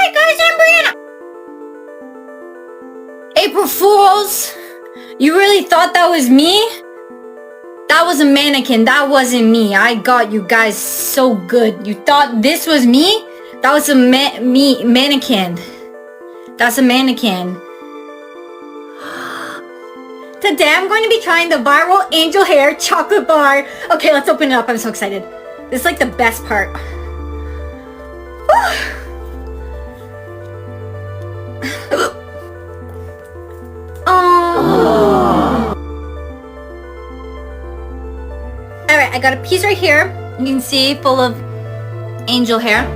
my gosh, I'm Brianna! April Fools! You really thought that was me? That was a mannequin. That wasn't me. I got you guys so good. You thought this was me? That was a mannequin. That's a mannequin. Today I'm going to be trying the viral angel hair chocolate bar. Okay, let's open it up. I'm so excited. This is like the best part. Oh. Alright, I got a piece right here. You can see full of angel hair.